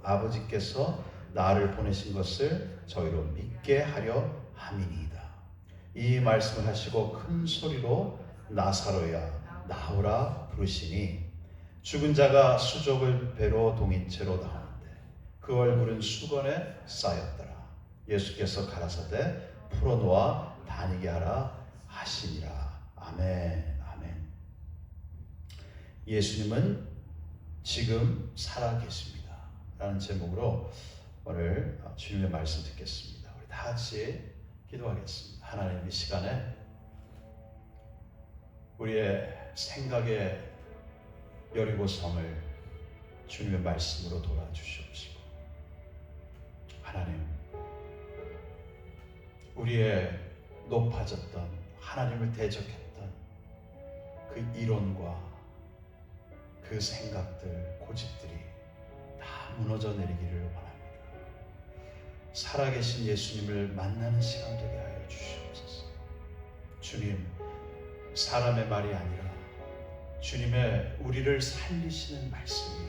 아버지께서 나를 보내신 것을 저희로 믿게 하려 함이니이다. 이 말씀을 하시고 큰 소리로 나사로야 나오라 부르시니 죽은 자가 수족을 배로 동인 채로 나오는데 그 얼굴은 수건에 쌓였더라. 예수께서 가라사대 풀어놓아 다니게 하라 하시니라. 아멘. 아멘. 예수님은 지금 살아계십니다 라는 제목으로 오늘 주님의 말씀 듣겠습니다. 우리 다 같이 기도하겠습니다. 하나님, 이 시간에 우리의 생각의 여리고성을 주님의 말씀으로 돌아주시옵시고, 하나님, 우리의 높아졌던 하나님을 대적했던 그 이론과 그 생각들, 고집들이 다 무너져 내리기를 원합니다. 살아계신 예수님을 만나는 시간 되게 하여 주시옵소서. 주님, 사람의 말이 아니라 주님의 우리를 살리시는 말씀이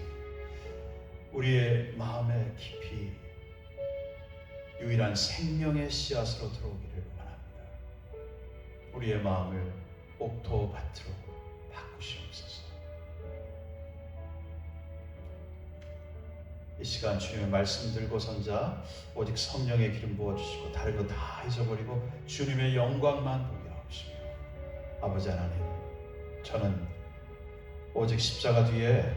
우리의 마음에 깊이 유일한 생명의 씨앗으로 들어오기를 원합니다. 우리의 마음을 옥토밭으로 바꾸시옵소서. 이 시간 주님의 말씀 들고 선자 오직 성령의 기름 부어주시고 다른 거 다 잊어버리고 주님의 영광만 보게 하옵시며, 아버지 하나님, 저는 오직 십자가 뒤에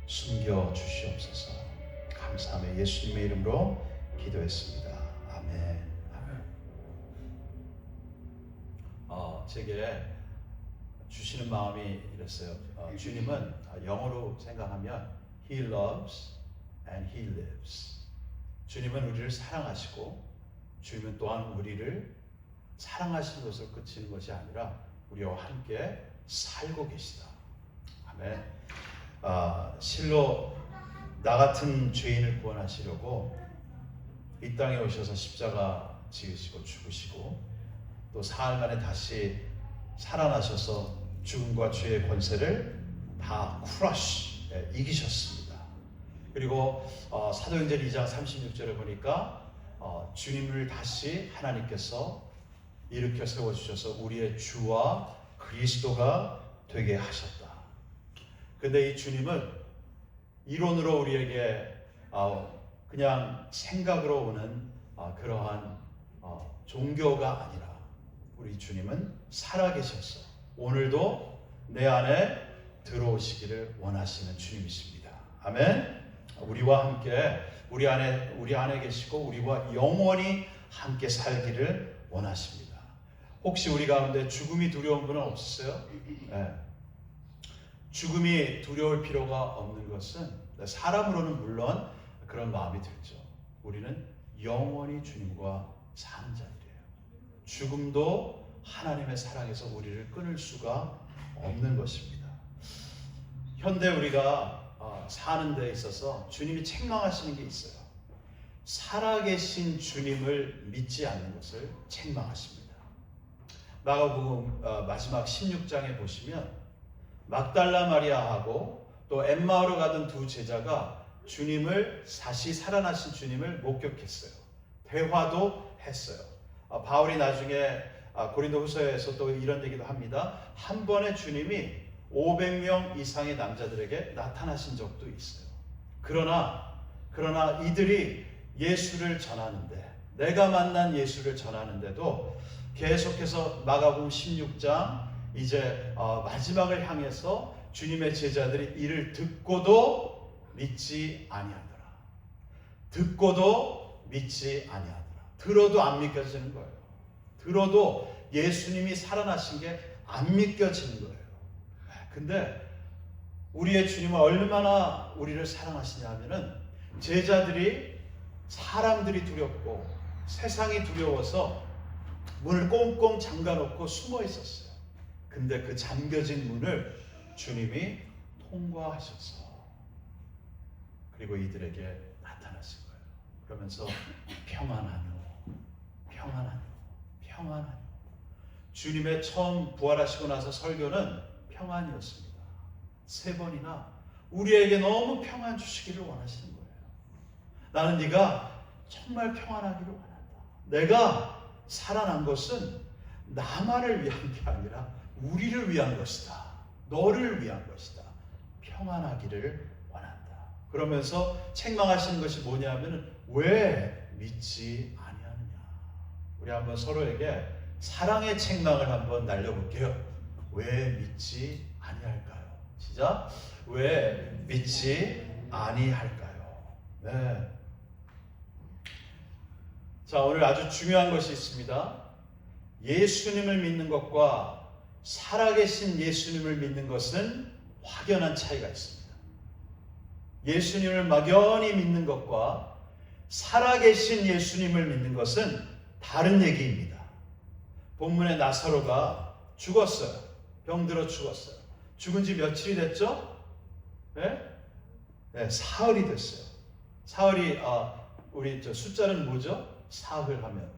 숨겨 주시옵소서. 감사하며 예수님의 이름으로 기도했습니다. 아멘. 제게 주시는 마음이 이랬어요. 주님은 영어로 생각하면 He loves and He lives. 주님은 우리를 사랑하시고 주님은 또한 우리를 사랑하시는 것으로 그치는 것이 아니라 우리와 함께 살고 계시다. 아멘. 실로 나 같은 죄인을 구원하시려고 이 땅에 오셔서 십자가 지으시고 죽으시고 또 사흘 만에 다시 살아나셔서 죽음과 죄의 권세를 다 이기셨습니다. 그리고 사도행전 2장 36절에 보니까 주님을 다시 하나님께서 일으켜 세워주셔서 우리의 주와 그리스도가 되게 하셨다. 근데 이 주님은 이론으로 우리에게 그냥 생각으로 오는 그러한 종교가 아니라 우리 주님은 살아계셔서 오늘도 내 안에 들어오시기를 원하시는 주님이십니다. 아멘. 우리와 함께 우리 안에 계시고 우리와 영원히 함께 살기를 원하십니다. 혹시 우리 가운데 죽음이 두려운 분은 없으세요? 네. 죽음이 두려울 필요가 없는 것은 사람으로는 물론 그런 마음이 들죠. 우리는 영원히 주님과 사는 자들이에요. 죽음도 하나님의 사랑에서 우리를 끊을 수가 없는 것입니다. 현대 우리가 사는 데 있어서 주님이 책망하시는 게 있어요. 살아계신 주님을 믿지 않는 것을 책망하십니다. 마가복음 마지막 16장에 보시면 막달라 마리아하고 또 엠마오로 가던 두 제자가 주님을 다시 살아나신 주님을 목격했어요. 대화도 했어요. 바울이 나중에 고린도후서에서 또 이런 얘기도 합니다. 한 번에 주님이 500명 이상의 남자들에게 나타나신 적도 있어요. 그러나 이들이 예수를 전하는데, 내가 만난 예수를 전하는데도 계속해서 마가복음 16장 이제 마지막을 향해서 주님의 제자들이 이를 듣고도 믿지 아니하더라. 듣고도 믿지 아니하더라. 들어도 안 믿겨지는 거예요. 들어도 예수님이 살아나신 게 안 믿겨지는 거예요. 근데 우리의 주님은 얼마나 우리를 사랑하시냐 하면은 제자들이 사람들이 두렵고 세상이 두려워서 문을 꽁꽁 잠가놓고 숨어 있었어요. 근데 그 잠겨진 문을 주님이 통과하셔서 그리고 이들에게 나타나신 거예요. 그러면서 평안하뇨, 평안하뇨, 평안하뇨. 주님의 처음 부활하시고 나서 설교는 평안이었습니다. 3번이나 우리에게 너무 평안 주시기를 원하시는 거예요. 나는 네가 정말 평안하기를 원한다. 내가 살아난 것은 나만을 위한 게 아니라 우리를 위한 것이다. 너를 위한 것이다. 평안하기를 원한다. 그러면서 책망하시는 것이 뭐냐면 왜 믿지 아니하느냐. 우리 한번 서로에게 사랑의 책망을 한번 날려볼게요. 왜 믿지 아니할까요? 시작. 왜 믿지 아니할까요? 네. 자, 오늘 아주 중요한 것이 있습니다. 예수님을 믿는 것과 살아계신 예수님을 믿는 것은 확연한 차이가 있습니다. 예수님을 막연히 믿는 것과 살아계신 예수님을 믿는 것은 다른 얘기입니다. 본문에 나사로가 죽었어요. 병들어 죽었어요. 죽은 지 며칠이 됐죠? 네, 사흘이 됐어요. 사흘이 우리 숫자는 뭐죠? 사흘 하면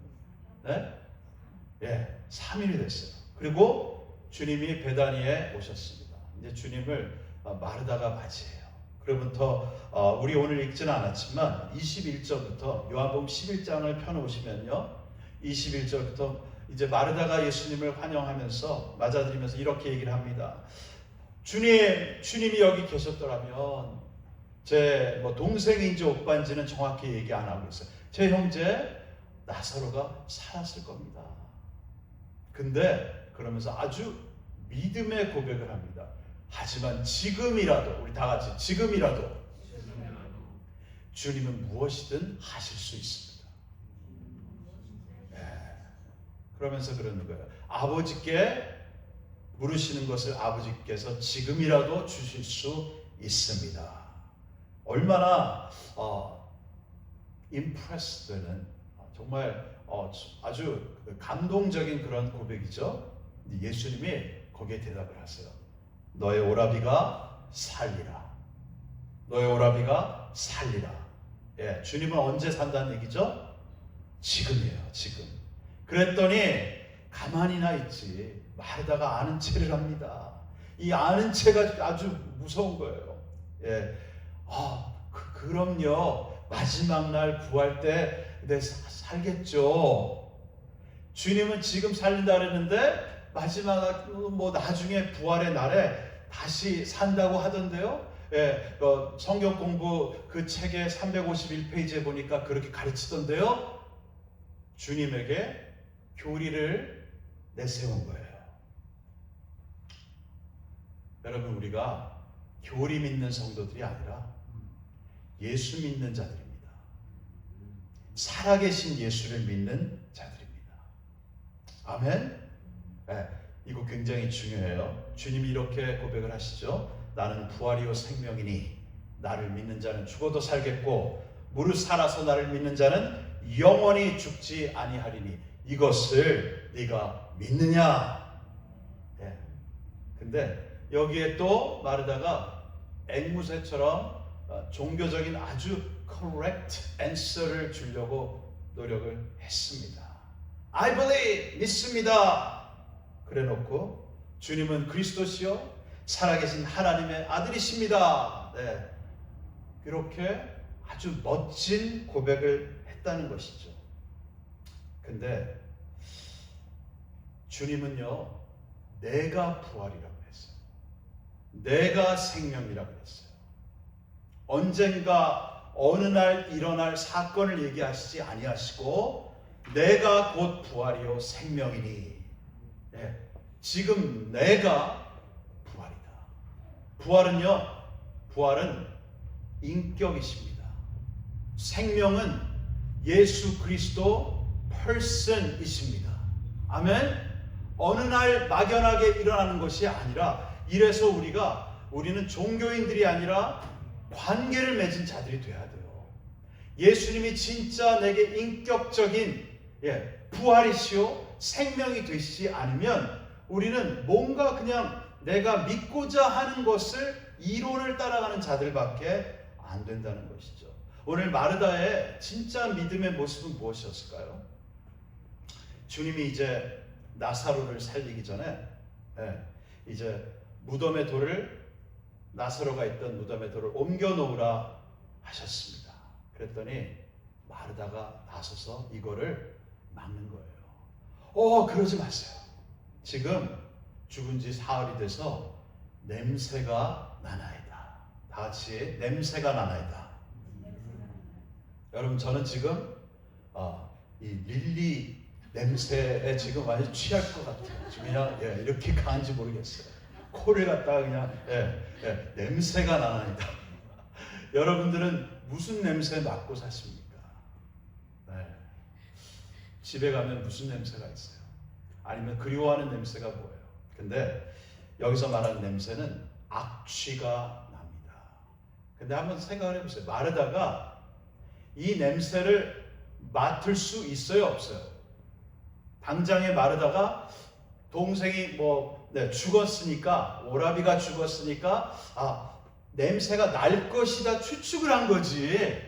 네, 3일이 됐어요. 그리고 주님이 베다니에 오셨습니다. 이제 주님을 마르다가 맞이해요. 그로부터 우리 오늘 읽지는 않았지만 21절부터 요한복음 11장을 펴놓으시면요, 21절부터 이제 마르다가 예수님을 환영하면서 맞아들이면서 이렇게 얘기를 합니다. 주님이 여기 계셨더라면 제 동생인지 오빠인지는 정확히 얘기 안 하고 있어요. 제 형제 나사로가 살았을 겁니다. 근데 그러면서 아주 믿음의 고백을 합니다. 하지만 지금이라도, 우리 다 같이 지금이라도 주님은 무엇이든 하실 수 있습니다. 그러면서 그러는 거예요. 아버지께 물으시는 것을 아버지께서 지금이라도 주실 수 있습니다. 얼마나 임프레스 되는, 정말 아주 감동적인 그런 고백이죠. 예수님이 거기에 대답을 하세요. 너의 오라비가 살리라. 너의 오라비가 살리라. 예, 주님은 언제 산다는 얘기죠? 지금이에요, 지금. 그랬더니 가만히나 있지 마르다가 아는 체를 합니다. 이 아는 체가 아주 무서운 거예요. 예, 그럼요. 마지막 날 부활 때 내 살겠죠. 주님은 지금 살린다 그랬는데 마지막 나중에 부활의 날에 다시 산다고 하던데요. 예, 성경 공부 그 책의 351페이지에 보니까 그렇게 가르치던데요. 주님에게 교리를 내세운 거예요. 여러분, 우리가 교리 믿는 성도들이 아니라 예수 믿는 자들입니다. 살아계신 예수를 믿는 자들입니다. 아멘. 네, 이거 굉장히 중요해요. 주님이 이렇게 고백을 하시죠. 나는 부활이요 생명이니 나를 믿는 자는 죽어도 살겠고 무릇 살아서 나를 믿는 자는 영원히 죽지 아니하리니 이것을 네가 믿느냐? 네. 근데 여기에 또 마르다가 앵무새처럼 종교적인 아주 correct answer를 주려고 노력을 했습니다. I believe, 믿습니다. 그래 놓고 주님은 그리스도시요 살아계신 하나님의 아들이십니다. 네. 이렇게 아주 멋진 고백을 했다는 것이죠. 근데 주님은요, 내가 부활이라고 했어요. 내가 생명이라고 했어요. 언젠가 어느 날 일어날 사건을 얘기하시지 아니하시고 내가 곧 부활이요 생명이니, 네, 지금 내가 부활이다. 부활은 인격이십니다. 생명은 예수 그리스도 person이십니다. 아멘. 어느 날 막연하게 일어나는 것이 아니라, 이래서 우리는 종교인들이 아니라 관계를 맺은 자들이 돼야 돼요. 예수님이 진짜 내게 인격적인 부활이시오 생명이 되시지 않으면 우리는 뭔가 그냥 내가 믿고자 하는 것을 이론을 따라가는 자들밖에 안 된다는 것이죠. 오늘 마르다의 진짜 믿음의 모습은 무엇이었을까요? 주님이 이제 나사로를 살리기 전에 이제 무덤의 돌을 나사로가 있던 무덤에 돌을 옮겨 놓으라 하셨습니다. 그랬더니 마르다가 나서서 이거를 막는 거예요. 그러지 마세요. 지금 죽은 지 사흘이 돼서 냄새가 나나이다. 다 같이 냄새가 나나이다. 여러분, 저는 지금 이 릴리 냄새에 지금 완전 취할 것 같아요. 지금 그냥 이렇게 강한지 모르겠어요. 코를 갖다가 그냥 냄새가 나나이다. 여러분들은 무슨 냄새 맡고 사십니까? 집에 가면 무슨 냄새가 있어요? 아니면 그리워하는 냄새가 뭐예요? 근데 여기서 말하는 냄새는 악취가 납니다. 근데 한번 생각을 해보세요. 마르다가 이 냄새를 맡을 수 있어요, 없어요? 당장에 마르다가 동생이 죽었으니까, 오라비가 죽었으니까 냄새가 날 것이다 추측을 한 거지,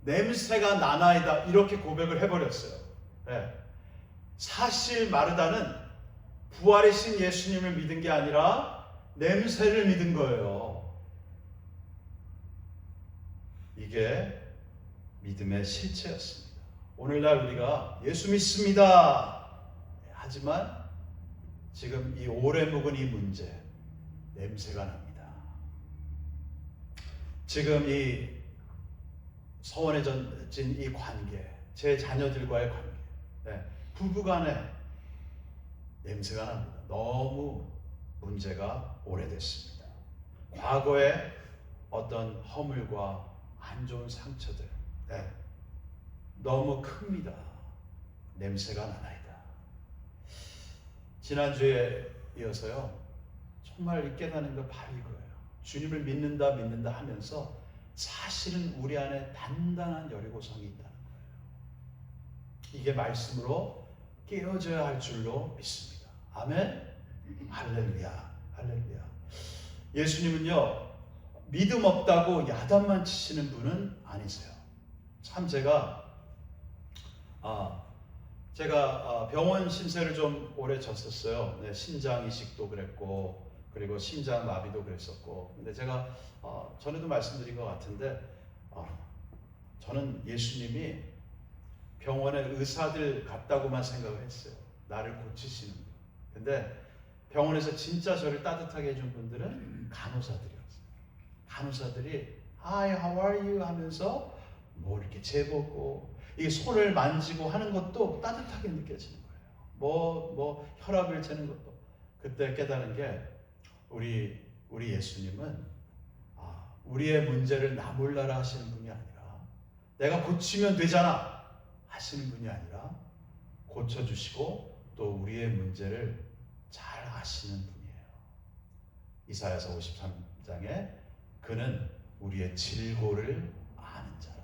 냄새가 나나이다 이렇게 고백을 해버렸어요. 사실 마르다는 부활이신 예수님을 믿은 게 아니라 냄새를 믿은 거예요. 이게 믿음의 실체였습니다. 오늘날 우리가 예수 믿습니다 하지만 지금 이 오래 묵은 이 문제, 냄새가 납니다. 지금 이 서원해진 이 관계, 제 자녀들과의 관계, 부부간에 냄새가 납니다. 너무 문제가 오래됐습니다. 과거에 어떤 허물과 안 좋은 상처들, 너무 큽니다. 냄새가 나나이다. 지난주에 이어서요, 정말 깨닫는 거 바로 이거예요. 주님을 믿는다 하면서 사실은 우리 안에 단단한 여리고성이 있다는 거예요. 이게 말씀으로 깨어져야 할 줄로 믿습니다. 아멘. 할렐루야. 할렐루야. 예수님은요, 믿음 없다고 야단만 치시는 분은 아니세요. 참 제가 병원 신세를 좀 오래 졌었어요. 신장 이식도 그랬고, 그리고 심장 마비도 그랬었고. 근데 제가 전에도 말씀드린 것 같은데, 저는 예수님이 병원에 의사들 같다고만 생각을 했어요. 나를 고치시는 분. 근데 병원에서 진짜 저를 따뜻하게 해준 분들은 간호사들이었어요. 간호사들이 Hi, how are you? 하면서 뭐 이렇게 재보고, 이 손을 만지고 하는 것도 따뜻하게 느껴지는 거예요. 뭐 혈압을 재는 것도. 그때 깨달은 게 우리 예수님은 우리의 문제를 나 몰라라 하시는 분이 아니라, 내가 고치면 되잖아 하시는 분이 아니라, 고쳐주시고 또 우리의 문제를 잘 아시는 분이에요. 이사야서 53장에 그는 우리의 질고를 아는 자라.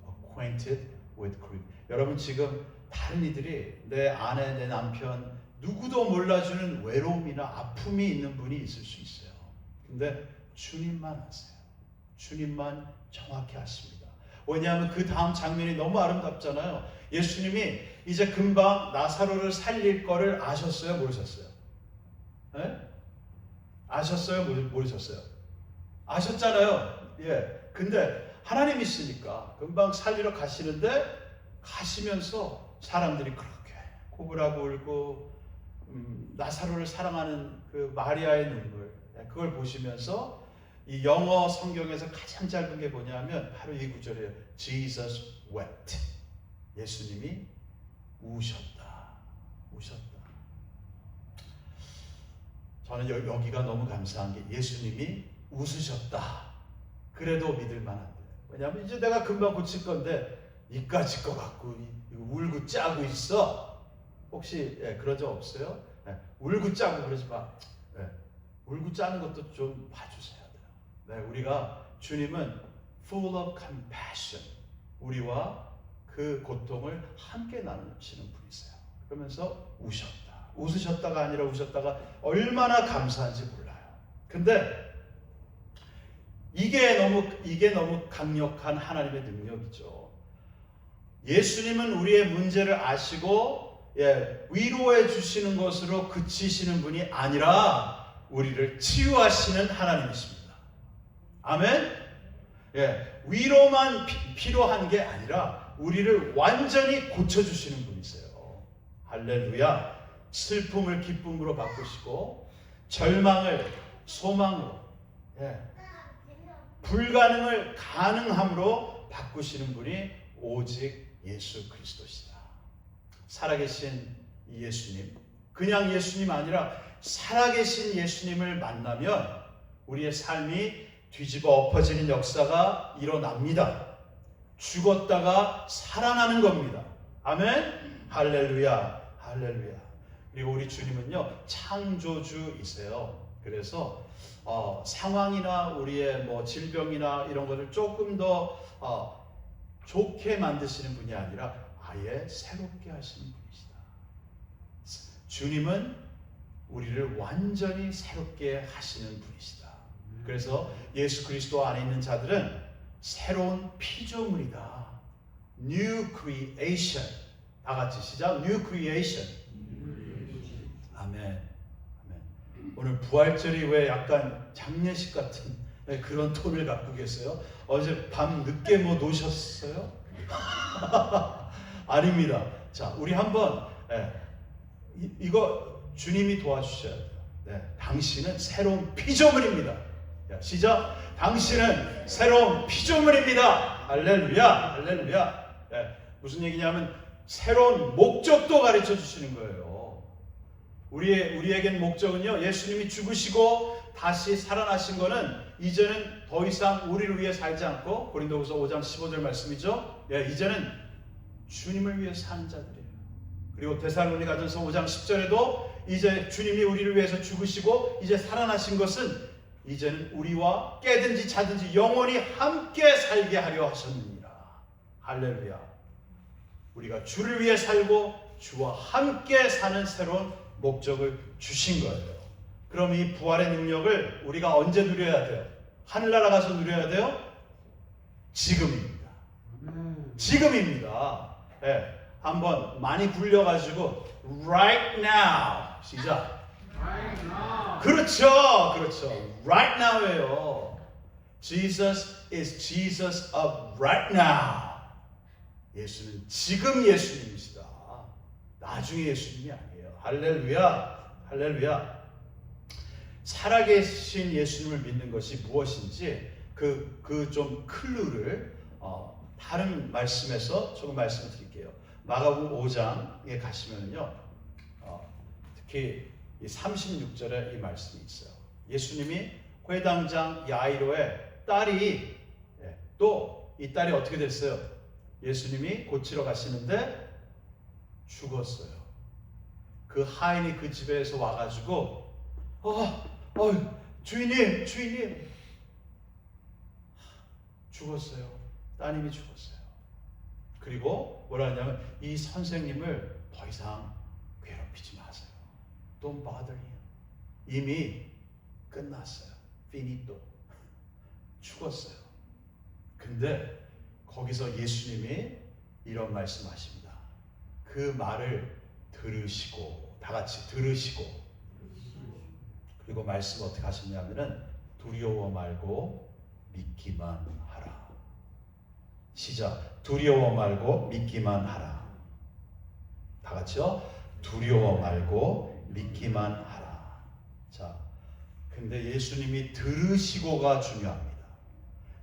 Acquainted with grief. 여러분, 지금 다른 이들이, 내 아내, 내 남편, 누구도 몰라주는 외로움이나 아픔이 있는 분이 있을 수 있어요. 근데 주님만 아세요. 주님만 정확히 아십니다. 왜냐하면 그 다음 장면이 너무 아름답잖아요. 예수님이 이제 금방 나사로를 살릴 거를 아셨어요? 모르셨어요? 아셨어요? 모르셨어요? 아셨잖아요. 근데 하나님 있으니까 금방 살리러 가시는데, 가시면서 사람들이 그렇게 고글하고 울고, 나사로를 사랑하는 그 마리아의 눈물, 그걸 보시면서 이 영어 성경에서 가장 짧은 게 뭐냐면 바로 이 구절이에요. Jesus wept. 예수님이 우셨다. 저는 여기가 너무 감사한 게 예수님이 웃으셨다. 그래도 믿을 만한데. 왜냐하면 이제 내가 금방 고칠 건데 이까짓 거 갖고 울고 짜고 있어. 혹시 그런 적 없어요? 울고 짜고 그러지 마. 울고 짜는 것도 좀 봐주세요. 우리가, 주님은 full of compassion, 우리와 그 고통을 함께 나누시는 분이세요. 그러면서 웃으셨다가 아니라 우셨다가 얼마나 감사한지 몰라요. 근데 이게 너무 강력한 하나님의 능력이죠. 예수님은 우리의 문제를 아시고 위로해 주시는 것으로 그치시는 분이 아니라 우리를 치유하시는 하나님이십니다. 아멘? 예, 위로만 필요한 게 아니라 우리를 완전히 고쳐주시는 분이세요. 할렐루야. 슬픔을 기쁨으로 바꾸시고 절망을 소망으로, 예, 불가능을 가능함으로 바꾸시는 분이 오직 예수 그리스도시다. 살아계신 예수님, 그냥 예수님 아니라 살아계신 예수님을 만나면 우리의 삶이 뒤집어 엎어지는 역사가 일어납니다. 죽었다가 살아나는 겁니다. 아멘? 할렐루야, 할렐루야. 그리고 우리 주님은요, 창조주이세요. 그래서 상황이나 우리의 뭐 질병이나 이런 것을 조금 더 좋게 만드시는 분이 아니라 아예 새롭게 하시는 분이시다. 주님은 우리를 완전히 새롭게 하시는 분이시다. 그래서 예수 그리스도 안에 있는 자들은 새로운 피조물이다. New creation. 다 같이 시작. New creation. 아멘. 아멘. 오늘 부활절이 왜 약간 장례식 같은 그런 톤을 갖고 계세요? 어제 밤 늦게 뭐 노셨어요? 아닙니다. 자, 우리 한번 이거 주님이 도와주셔야 돼요. 네, 당신은 새로운 피조물입니다. 야, 시작. 당신은 새로운 피조물입니다. 할렐루야, 할렐루야. 네, 무슨 얘기냐면 새로운 목적도 가르쳐 주시는 거예요. 우리에겐 목적은요, 예수님이 죽으시고 다시 살아나신 거는 이제는 더 이상 우리를 위해 살지 않고, 고린도후서 5장 15절 말씀이죠. 예, 이제는 주님을 위해 사는 자들이에요. 그리고 데살로니가전서 5장 10절에도 이제 주님이 우리를 위해서 죽으시고 이제 살아나신 것은 이제는 우리와 깨든지 자든지 영원히 함께 살게 하려 하셨느니라. 할렐루야. 우리가 주를 위해 살고 주와 함께 사는 새로운 목적을 주신 거예요. 그럼 이 부활의 능력을 우리가 언제 누려야 돼요? 하늘나라 가서 누려야 돼요? 지금입니다. 지금입니다. 네, 한번 많이 굴려가지고 right now 시작. Right now. 그렇죠, 그렇죠. Right now예요. Jesus is Jesus of right now. 예수는 지금 예수님이시다. 나중에 예수님이 아니에요. 할렐루야, 할렐루야. 살아계신 예수님을 믿는 것이 무엇인지 그 좀 클루를 다른 말씀에서 조금 말씀드릴게요. 마가복음 5장에 가시면은요, 특히 이 36절에 이 말씀이 있어요. 예수님이 회당장 야이로의 딸이 또 이 딸이 어떻게 됐어요? 예수님이 고치러 가시는데 죽었어요. 그 하인이 그 집에서 와가지고 주인님 죽었어요. 따님이 죽었어요. 그리고 뭐라 하냐면 이 선생님을 더 이상 괴롭히지 마세요. Don't bother him. 이미 끝났어요. Finito. 죽었어요. 근데 거기서 예수님이 이런 말씀하십니다. 그 말을 들으시고, 다 같이 들으시고, 그리고 말씀 어떻게 하셨냐면은 두려워 말고 믿기만 하라. 시작. 두려워 말고 믿기만 하라. 다 같이요. 두려워 말고 믿기만 하라. 자, 근데 예수님이 들으시고가 중요합니다.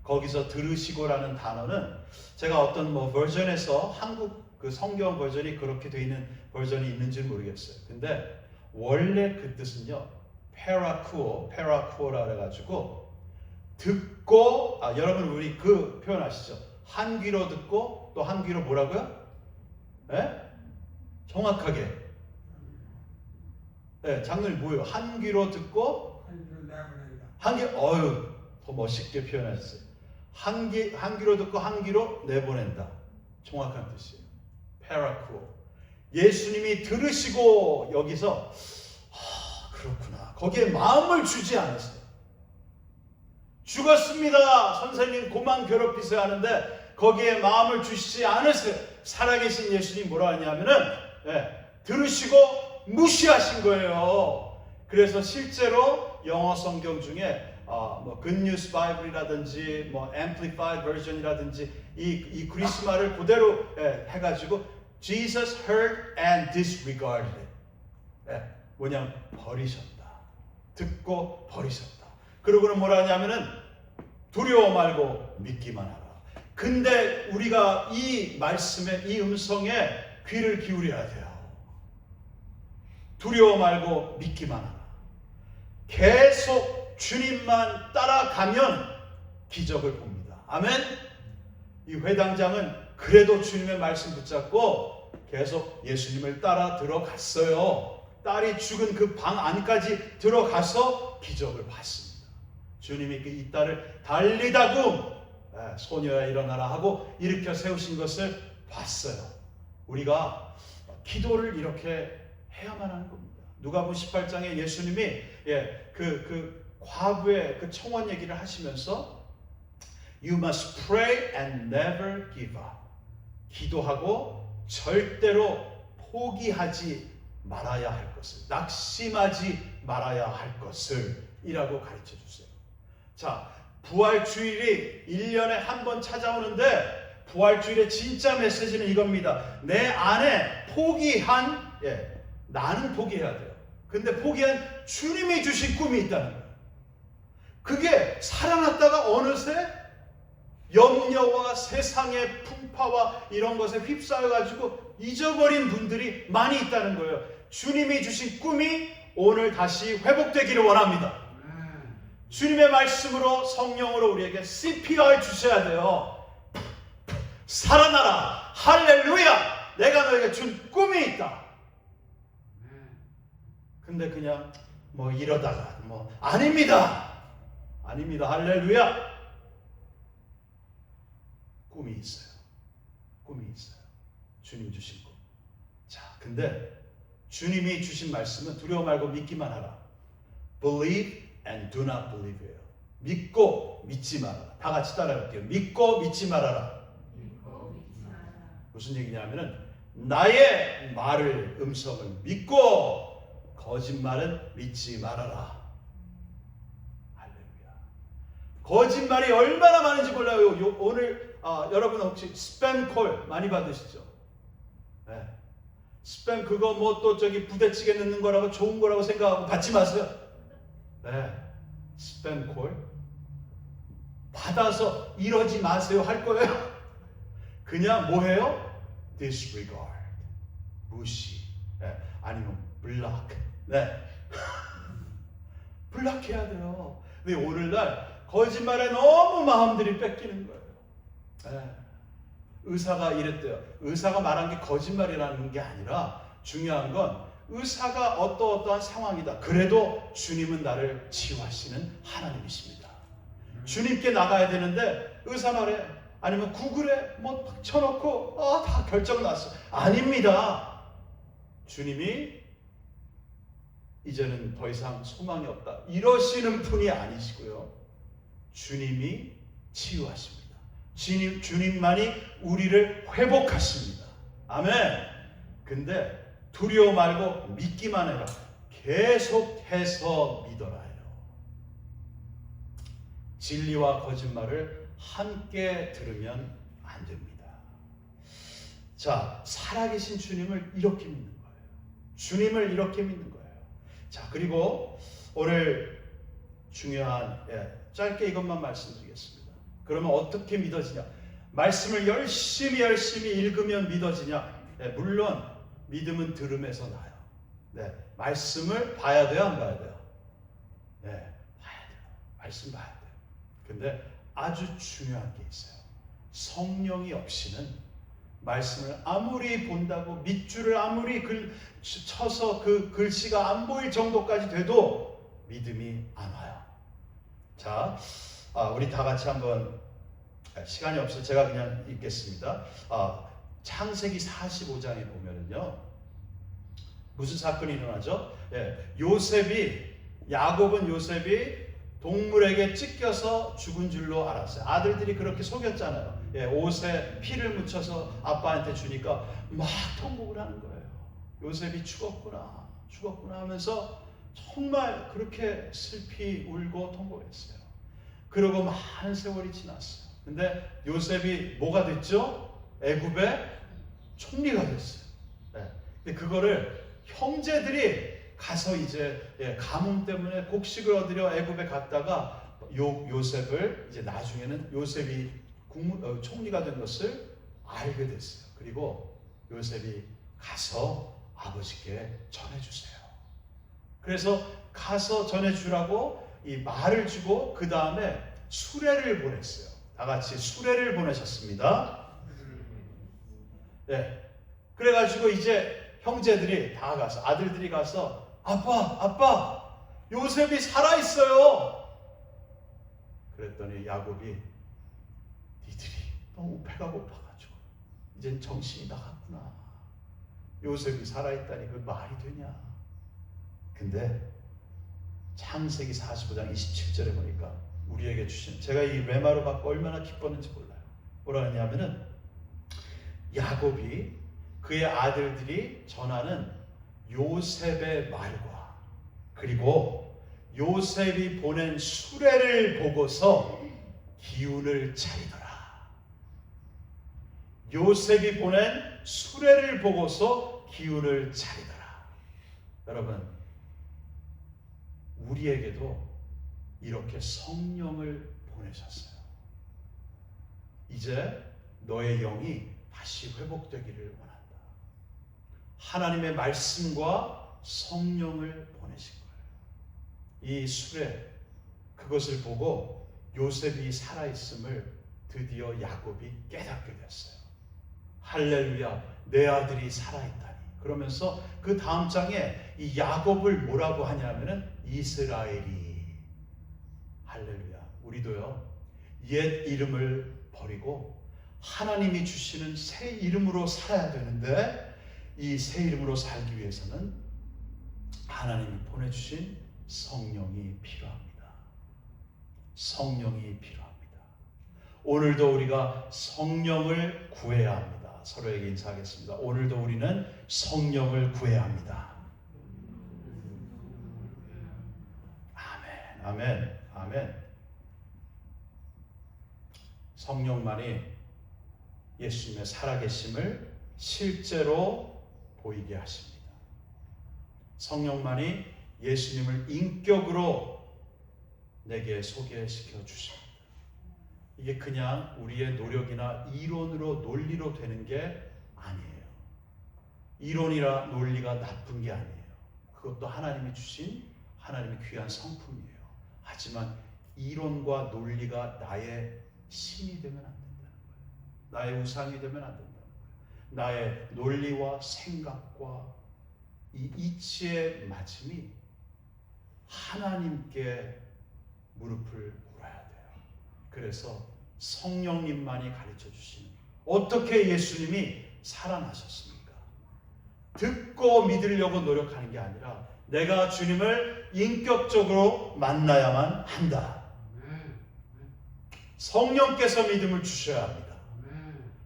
거기서 들으시고라는 단어는 제가 어떤 버전에서 한국 그 성경 버전이 그렇게 되어 있는 버전이 있는지 모르겠어요. 근데 원래 그 뜻은요, 페라쿠오라 그래가지고 듣고, 여러분 우리 그 표현 아시죠? 한 귀로 듣고 또 한 귀로 뭐라고요? 정확하게. 장로님 뭐예요? 한 귀로 듣고 한 귀, 더 멋있게 표현하셨어요. 한 귀로 듣고 한 귀로 내보낸다. 정확한 뜻이에요. 페라쿠오. 예수님이 들으시고 여기서 그렇구나. 거기에 마음을 주지 않았어요. 죽었습니다. 선생님 그만 괴롭히세요 하는데 거기에 마음을 주시지 않으세요. 살아계신 예수님 뭐라 하냐면은 들으시고 무시하신 거예요. 그래서 실제로 영어 성경 중에 뭐 굿뉴스 바이블이라든지 뭐 amplified version이라든지 이 그리스말을 그대로 해가지고 Jesus heard and disregarded it. 뭐냐면 버리셨다. 듣고 버리셨다. 그러고는 뭐라 하냐면은 두려워 말고 믿기만 하라. 근데 우리가 이 말씀에, 이 음성에 귀를 기울여야 돼요. 두려워 말고 믿기만 하라. 계속 주님만 따라가면 기적을 봅니다. 아멘? 이 회당장은 그래도 주님의 말씀 붙잡고 계속 예수님을 따라 들어갔어요. 딸이 죽은 그 방 안까지 들어가서 기적을 봤습니다. 주님이 이 딸을 달리다고 소녀야 일어나라 하고 일으켜 세우신 것을 봤어요. 우리가 기도를 이렇게 해야만 하는 겁니다. 누가복음 18장에 예수님이 그 과부의 그 청원 얘기를 하시면서 You must pray and never give up. 기도하고 절대로 포기하지 말아야 할 것을, 낙심하지 말아야 할 것을 이라고 가르쳐 주세요. 자, 부활주일이 1년에 한 번 찾아오는데 부활주일의 진짜 메시지는 이겁니다. 내 안에 포기한, 나는 포기해야 돼요. 근데 포기한 주님이 주신 꿈이 있다는 거예요. 그게 살아났다가 어느새 염려와 세상의 풍파와 이런 것에 휩싸여가지고 잊어버린 분들이 많이 있다는 거예요. 주님이 주신 꿈이 오늘 다시 회복되기를 원합니다. 주님의 말씀으로, 성령으로 우리에게 CPR 주셔야 돼요. 살아나라. 할렐루야. 내가 너에게 준 꿈이 있다. 근데 그냥 뭐 이러다가 뭐 아닙니다. 아닙니다. 할렐루야. 꿈이 있어요. 꿈이 있어요. 주님 주신 꿈. 자, 근데 주님이 주신 말씀은 두려워 말고 믿기만 하라. Believe and do not believe예요. 믿고 믿지 말아라. 다 같이 따라할게요. 믿고 믿지 말아라. 믿고 믿지 말아라. 무슨 얘기냐면은 나의 말을, 음성을 믿고 거짓말은 믿지 말아라. 할렐루야. 거짓말이 얼마나 많은지 몰라요. 오늘 여러분 혹시 스팸콜 많이 받으시죠? 네. 스팸 그거 뭐 또 저기 부대찌개 넣는 거라고 좋은 거라고 생각하고 받지 마세요. 네. 스팸콜 받아서 이러지 마세요 할 거예요. 그냥 뭐 해요? disregard, 무시, 네. 아니면 block. 네. 블락해야 돼요. 근데 오늘날 거짓말에 너무 마음들이 뺏기는 거예요. 네. 의사가 이랬대요. 의사가 말한 게 거짓말이라는 게 아니라 중요한 건 의사가 어떠한 상황이다. 그래도 주님은 나를 치유하시는 하나님이십니다. 주님께 나가야 되는데 의사 말에 아니면 구글에 뭐 쳐놓고 다 결정 났어. 아닙니다. 주님이 이제는 더 이상 소망이 없다. 이러시는 분이 아니시고요. 주님이 치유하십니다. 주님만이 우리를 회복하십니다. 아멘. 근데 두려워 말고 믿기만 해라. 계속해서 믿어라요. 진리와 거짓말을 함께 들으면 안 됩니다. 자, 살아계신 주님을 이렇게 믿는 거예요. 주님을 이렇게 믿는 거예요. 자, 그리고 오늘 중요한 짧게 이것만 말씀드리겠습니다. 그러면 어떻게 믿어지냐? 말씀을 열심히 읽으면 믿어지냐? 물론 믿음은 들음에서 나요. 네, 말씀을 봐야 돼요, 안 봐야 돼요? 네, 봐야 돼요. 말씀 봐야 돼요. 근데 아주 중요한 게 있어요. 성령이 없이는 말씀을 아무리 본다고 밑줄을 아무리 쳐서 그 글씨가 안 보일 정도까지 돼도 믿음이 안 와요. 자, 우리 다 같이 한번, 시간이 없어서 제가 그냥 읽겠습니다. 창세기 45장에 보면은요, 무슨 사건이 일어나죠? 야곱은 요셉이 동물에게 찢겨서 죽은 줄로 알았어요. 아들들이 그렇게 속였잖아요. 옷에 피를 묻혀서 아빠한테 주니까 막 통곡을 하는 거예요. 요셉이 죽었구나 하면서 정말 그렇게 슬피 울고 통곡했어요. 그러고 많은 세월이 지났어요. 근데 요셉이 뭐가 됐죠? 애굽의 총리가 됐어요. 네. 근데 그거를 형제들이 가서 이제 가뭄 때문에 곡식을 얻으려 애굽에 갔다가 요셉을 이제 나중에는 요셉이 총리가 된 것을 알게 됐어요. 그리고 요셉이 가서 아버지께 전해주세요. 그래서 가서 전해주라고 이 말을 주고 그 다음에 수레를 보냈어요. 다 같이 수레를 보내셨습니다. 네. 그래가지고 이제 형제들이 다 가서 아들들이 가서 아빠 요셉이 살아있어요. 그랬더니 야곱이 니들이 너무 배가 고파가지고 이젠 정신이 나갔구나. 요셉이 살아있다니 그 말이 되냐. 근데 창세기 45장 27절에 보니까 우리에게 주신, 제가 이 레마를 받고 얼마나 기뻤는지 몰라요. 뭐라 하냐면은 야곱이 그의 아들들이 전하는 요셉의 말과 그리고 요셉이 보낸 수레를 보고서 기운을 차리더라. 요셉이 보낸 수레를 보고서 기운을 차리더라. 여러분, 우리에게도 이렇게 성령을 보내셨어요. 이제 너의 영이 다시 회복되기를 원한다. 하나님의 말씀과 성령을 보내신 거예요. 이 수레, 그것을 보고 요셉이 살아있음을 드디어 야곱이 깨닫게 됐어요. 할렐루야, 내 아들이 살아있다니. 그러면서 그 다음 장에 이 야곱을 뭐라고 하냐면은 이스라엘이. 할렐루야. 우리도요, 옛 이름을 버리고 하나님이 주시는 새 이름으로 살아야 되는데, 이 새 이름으로 살기 위해서는 하나님이 보내주신 성령이 필요합니다. 성령이 필요합니다. 오늘도 우리가 성령을 구해야 합니다. 서로에게 인사하겠습니다. 오늘도 우리는 성령을 구해야 합니다. 아멘, 아멘, 아멘. 성령만이 예수님의 살아계심을 실제로 보이게 하십니다. 성령만이 예수님을 인격으로 내게 소개시켜 주십니다. 이게 그냥 우리의 노력이나 이론으로 논리로 되는 게 아니에요. 이론이나 논리가 나쁜 게 아니에요. 그것도 하나님이 주신 하나님의 귀한 성품이에요. 하지만 이론과 논리가 나의 신이 되면 안 된다는 거예요. 나의 우상이 되면 안 된다는 거예요. 나의 논리와 생각과 이 이치의 맞음이 하나님께 무릎을 꿇어야 돼요. 그래서 성령님만이 가르쳐 주시는, 어떻게 예수님이 살아나셨습니까? 듣고 믿으려고 노력하는 게 아니라 내가 주님을 인격적으로 만나야만 한다. 성령께서 믿음을 주셔야 합니다.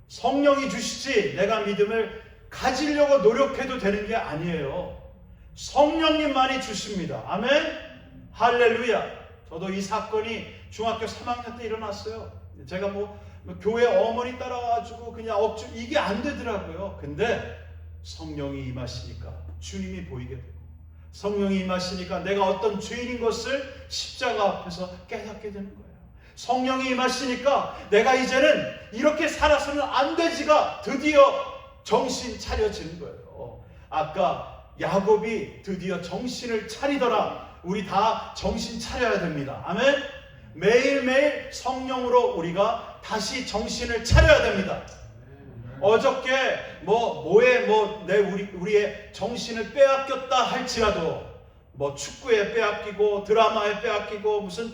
성령이 주시지 내가 믿음을 가지려고 노력해도 되는 게 아니에요. 성령님만이 주십니다. 아멘. 할렐루야. 저도 이 사건이 중학교 3학년 때 일어났어요. 제가 뭐 교회 어머니 따라가지고 그냥 이게 안 되더라고요. 근데 성령이 임하시니까 주님이 보이게 되고, 성령이 임하시니까 내가 어떤 죄인인 것을 십자가 앞에서 깨닫게 되는 거예요. 성령이 임하시니까 내가 이제는 이렇게 살아서는 안 되지가 드디어 정신 차려지는 거예요. 아까 야곱이 드디어 정신을 차리더라. 우리 다 정신 차려야 됩니다. 아멘. 매일매일 성령으로 우리가 다시 정신을 차려야 됩니다. 어저께 우리의 정신을 빼앗겼다 할지라도, 축구에 빼앗기고 드라마에 빼앗기고 무슨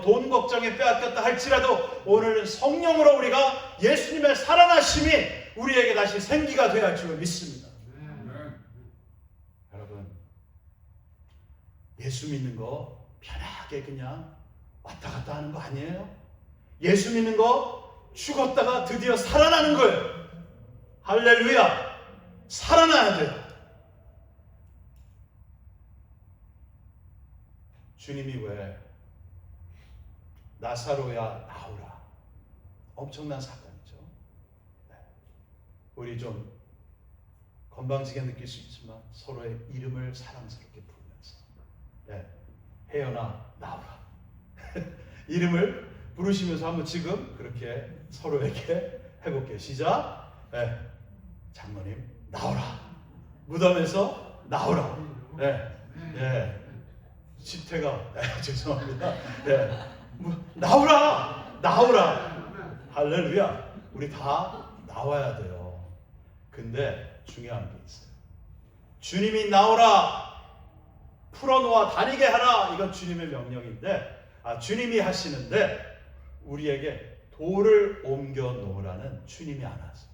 돈 걱정에 빼앗겼다 할지라도 오늘은 성령으로 우리가 예수님의 살아나심이 우리에게 다시 생기가 되어야 할 줄 믿습니다. 여러분, 예수 믿는 거 편하게 그냥 왔다 갔다 하는 거 아니에요. 예수 믿는 거 죽었다가 드디어 살아나는 거예요. 할렐루야. 살아나야 돼요. 주님이 왜 나사로야 나오라. 엄청난 사건이죠. 네. 우리 좀 건방지게 느낄 수 있지만 서로의 이름을 사랑스럽게 부르면서 네. 혜연아 나오라. 이름을 부르시면서 한번 지금 그렇게 서로에게 해볼게요. 시작. 네. 장로님 나오라. 무덤에서 나오라. 네. 네. 집태가 죄송합니다. 네. 나오라. 나오라. 할렐루야. 우리 다 나와야 돼요. 근데 중요한 게 있어요. 주님이 나오라. 풀어놓아 다니게 하라. 이건 주님의 명령인데 주님이 하시는데 우리에게 돌을 옮겨 놓으라는 주님이 안 하세요.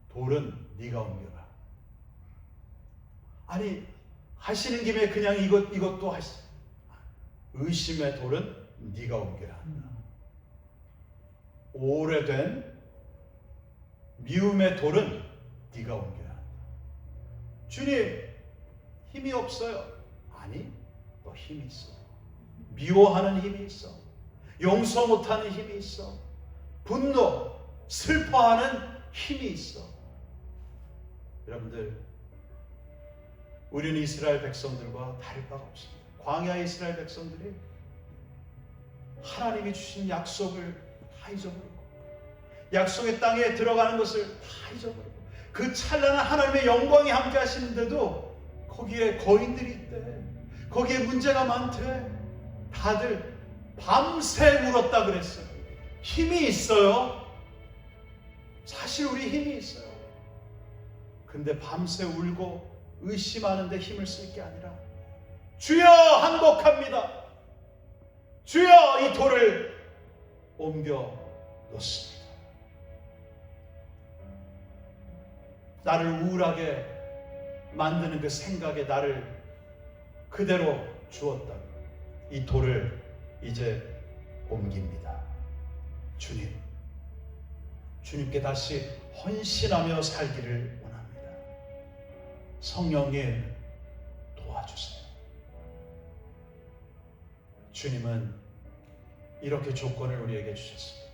돌은 네가 옮겨라. 아니 하시는 김에 그냥 이것도 하시. 의심의 돌은 네가 옮겨야 한다. 오래된 미움의 돌은 네가 옮겨야 한다. 주님 힘이 없어요. 아니 너 힘이 있어. 미워하는 힘이 있어. 용서 못하는 힘이 있어. 분노, 슬퍼하는 힘이 있어. 여러분들 우리는 이스라엘 백성들과 다를 바가 없습니다. 광야의 이스라엘 백성들이 하나님이 주신 약속을 다 잊어버리고 약속의 땅에 들어가는 것을 다 잊어버리고 그 찬란한 하나님의 영광이 함께 하시는데도 거기에 거인들이 있대. 거기에 문제가 많대. 다들 밤새 울었다 그랬어요. 힘이 있어요. 사실 우리 힘이 있어요. 근데 밤새 울고 의심하는데 힘을 쓸 게 아니라 주여 항복합니다. 주여 이 돌을 옮겨 놓습니다. 나를 우울하게 만드는 그 생각에 나를 그대로 주었다. 이 돌을 이제 옮깁니다. 주님께 다시 헌신하며 살기를 원합니다. 성령님 도와주세요. 주님은 이렇게 조건을 우리에게 주셨습니다.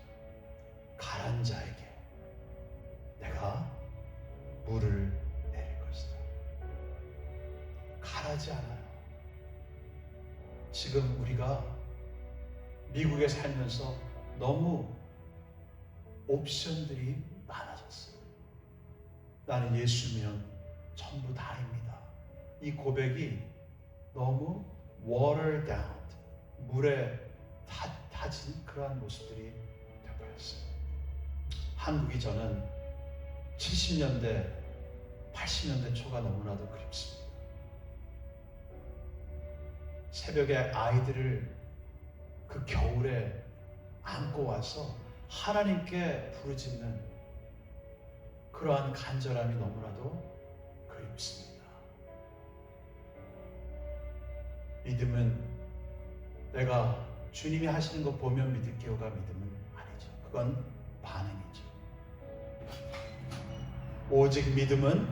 가란 자에게 내가 물을 내릴 것이다. 가라지 않아요. 지금 우리가 미국에 살면서 너무 옵션들이 많아졌어요. 나는 예수면 전부 다입니다. 이 고백이 너무 watered down, 물에 타진 그러한 모습들이 되어버렸어요. 한국이 저는 70년대, 80년대 초가 너무나도 그립습니다. 새벽에 아이들을 그 겨울에 안고 와서 하나님께 부르짖는 그러한 간절함이 너무나도 그립습니다. 믿음은 내가 주님이 하시는 거 보면 믿을게요가 믿음은 아니죠. 그건 반응이죠. 오직 믿음은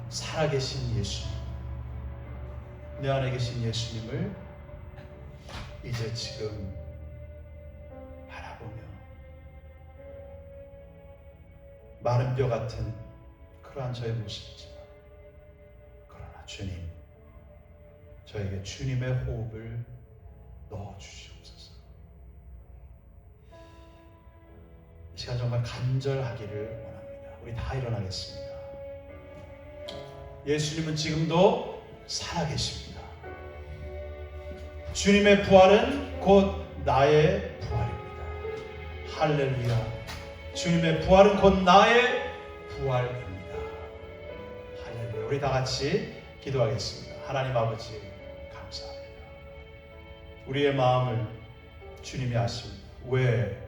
살아계신 예수님, 내 안에 계신 예수님을 이제 지금 바라보며 마른 뼈 같은 그러한 저의 모습이지만 그러나 주님, 저에게 주님의 호흡을 넣어주시옵소서. 이 시간 정말 간절하기를 원합니다. 우리 다 일어나겠습니다. 예수님은 지금도 살아계십니다. 주님의 부활은 곧 나의 부활입니다. 할렐루야. 주님의 부활은 곧 나의 부활입니다. 할렐루야. 우리 다 같이 기도하겠습니다. 하나님 아버지 감사합니다. 우리의 마음을 주님이 아십니다. 왜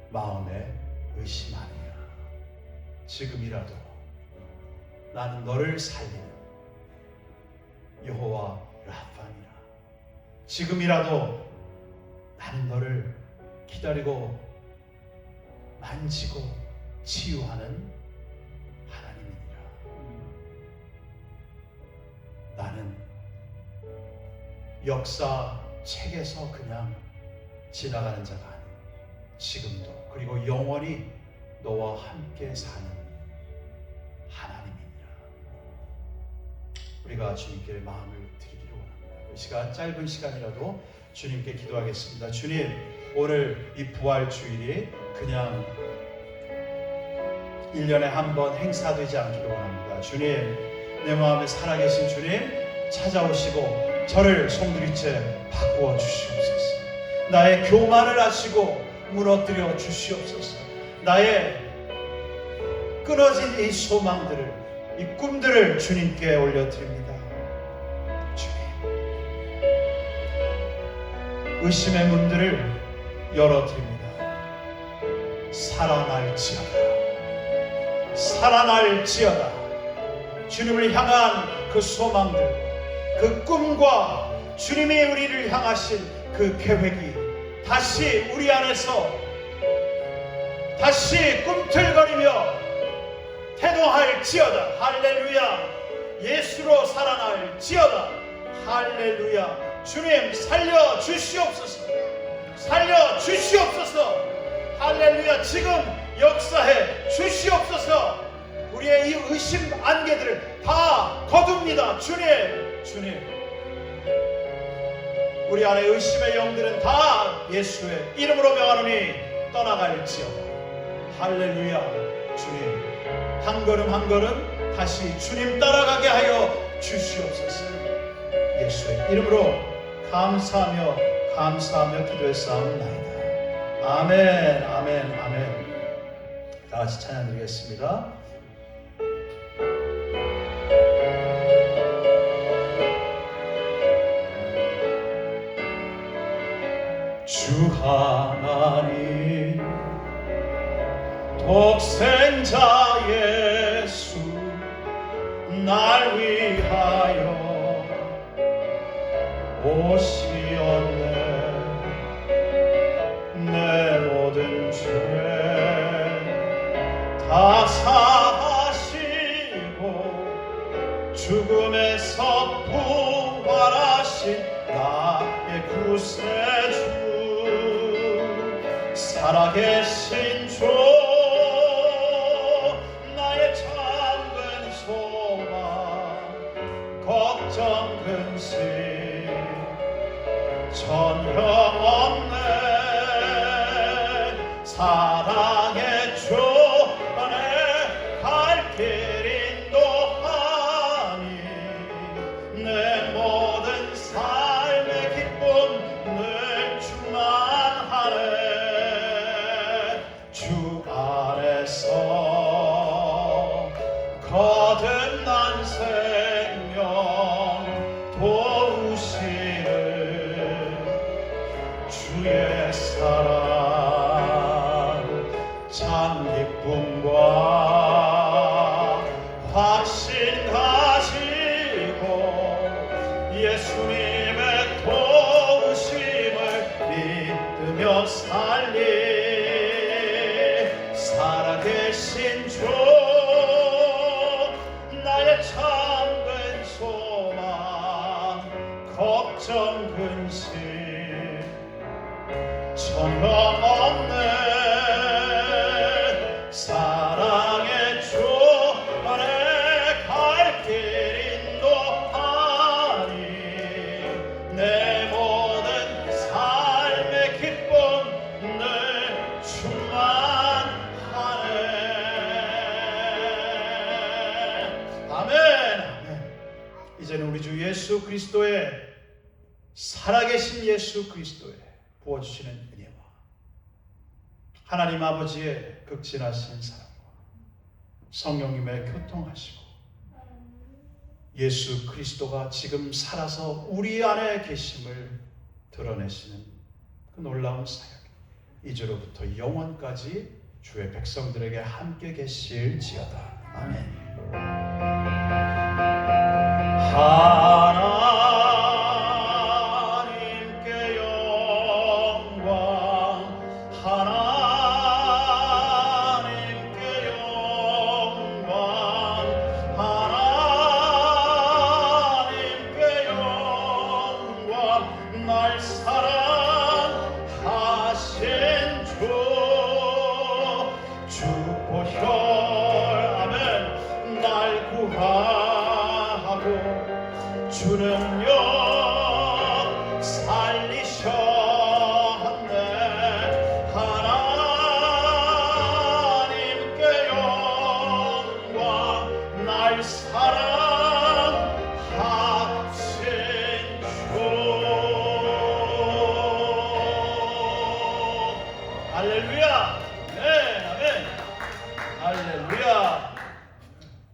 마음에 의심하느냐. 지금이라도 나는 너를 살리는 여호와 라파니라. 지금이라도 나는 너를 기다리고 만지고 치유하는 하나님이니라. 나는 역사 책에서 그냥 지나가는 자가 아니고 지금도 그리고 영원히 너와 함께 사는 하나님이니라. 우리가 주님께 마음을 드리기를 원합니다. 이 시간 짧은 시간이라도 주님께 기도하겠습니다. 주님, 오늘 이 부활 주일이 그냥 1년에 한 번 행사되지 않기를 원합니다. 주님, 내 마음에 살아계신 주님 찾아오시고 저를 송두리째 바꾸어 주시옵소서. 나의 교만을 아시고 무너뜨려 주시옵소서. 나의 끊어진 이 소망들을, 이 꿈들을 주님께 올려드립니다. 주님, 의심의 문들을 열어드립니다. 살아날지어다. 주님을 향한 그 소망들, 그 꿈과 주님이 우리를 향하신 그 계획이 다시 우리 안에서 다시 꿈틀거리며 태동할지어다. 할렐루야. 예수로 살아날지어다. 할렐루야. 주님 살려주시옵소서. 살려주시옵소서. 할렐루야. 지금 역사해 주시옵소서. 우리의 이 의심 안개들을 다 거둡니다. 주님, 우리 안에 의심의 영들은 다 예수의 이름으로 명하노니 떠나갈지어다. 할렐루야. 주님, 한 걸음 한 걸음 다시 주님 따라가게 하여 주시옵소서. 예수의 이름으로 감사하며 기도했사옵나이다. 아멘, 아멘, 아멘. 다 같이 찬양 드리겠습니다. 주 하나님 독생자 예수 날 위하여 오시었네. 내 모든 죄 다 사하시고 죽음에서 부활하신 나의 구세주 살아계신 주 나의 참된 소망 걱정 근심 전혀 없네. 사랑의 주 내 갈 길 인도하니 내 모든 삶의 기쁨 늘 충만하네. 주 안에서 거듭난 생명 도우시는 주의 사랑 참 기쁨과 확신 가지고 예수님의 도우심을 믿으며 살아계신 주 나의 참된 소망 걱정 근심 전혀 없네. 사랑의 주 안에 갈 길 인도하니 내 모든 삶의 기쁨 늘 충만하네. 아멘. 이제는 우리 주 예수 그리스도의 살아계신 예수 그리스도의 부어주시는 은혜와 하나님 아버지의 극진하신 사랑과 성령님의 교통하시고 예수 그리스도가 지금 살아서 우리 안에 계심을 드러내시는 그 놀라운 사역 이제로부터 영원까지 주의 백성들에게 함께 계실지어다. 아멘. 하나님께 영광 하나님께 영광 하나님께 영광 날 주보혈 아멘 날 구하고 주는